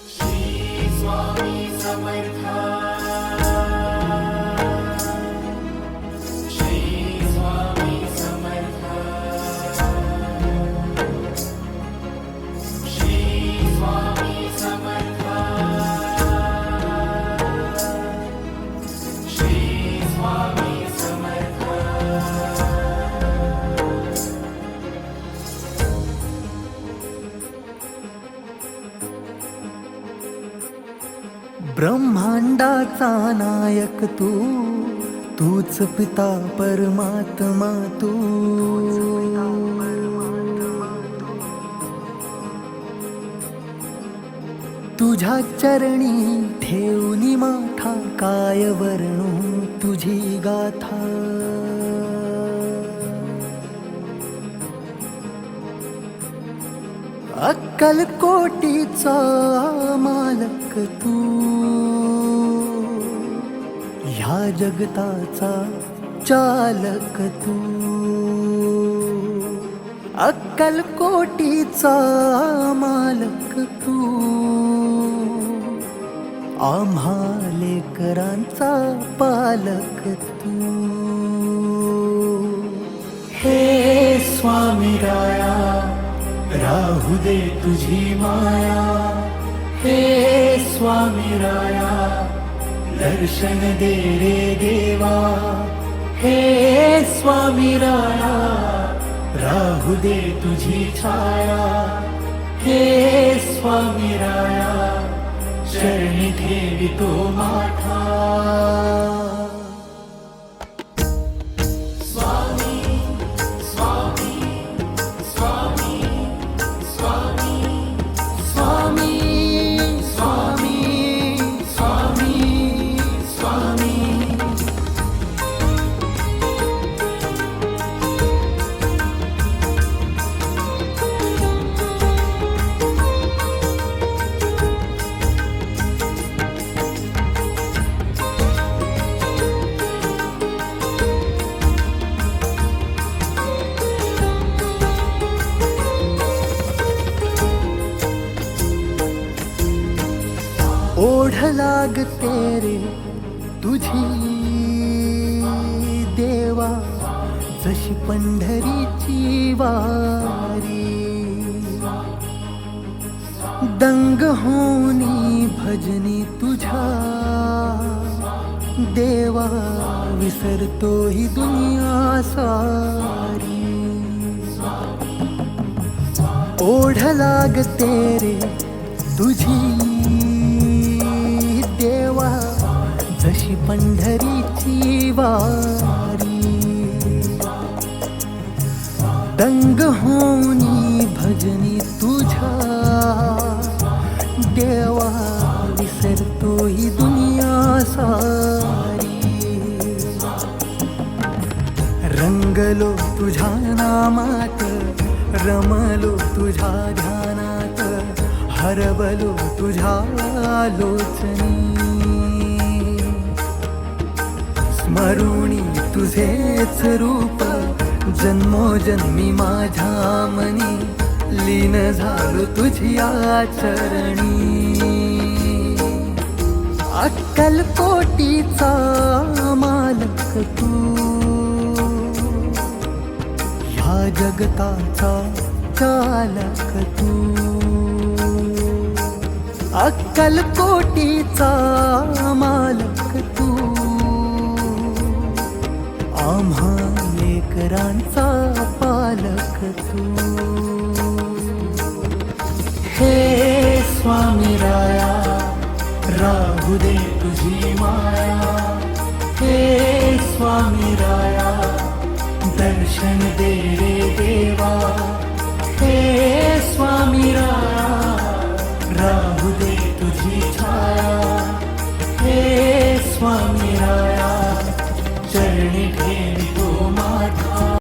श्री स्वामी समर्थ। श्री स्वामी समर्थ। श्री स्वामी समर्थ। श्री स्वामी समर्थ। ब्रह्मांडाचा नायक तूच पिता परमात्मा तू। तुझ्या चरणी ठेवूनी माथा, काय वर्णू तुझी गाथा। अक्कलकोटीचा मालक तू, ह्या जगताचा चालक तू। अक्कलकोटीचा मालक तू, आम्हा लेकरांचा पालक तू। हे स्वामी राया, राहू दे तुझी माया। हे स्वामी राया, दर्शन दे रे देवा। हे स्वामी राया, राहू दे तुझी छाया। हे स्वामी राया, शरणी ठेवितो माथा। ओढ लागते रे तुझी देवा, जशी पंढरीची वारी। दंग होनी भजनी तुझ्या देवा, विसरतो ही दुनिया सारी। ओढ लागते रे तुझी देवा, जशी पंढरीची वारी। दंग होनी भजनी तुझ्या देवा, विसरतो ही दुनिया सारी। रंगलो तुझ्या नामात, रमलो तुझ्या ध्यानात, हरवलो तुझ्या लोचनी। स्मरुणी तुझेच रूप, जन्मोजन्मी माझ्या मनी। लीन झालो तुझ्या चरणी। अक्कलकोटीचा मालक तू, ह्या जगताचा चालक तू। अक्कलकोटीचा मालक तू, आम्हा लेकरांचा पालक तू। हे स्वामी राया, राहू दे तुझी माया। हे स्वामी राया, दर्शन दे रे देवा। हे स्वामी राया, राहू दे तुझी छाया।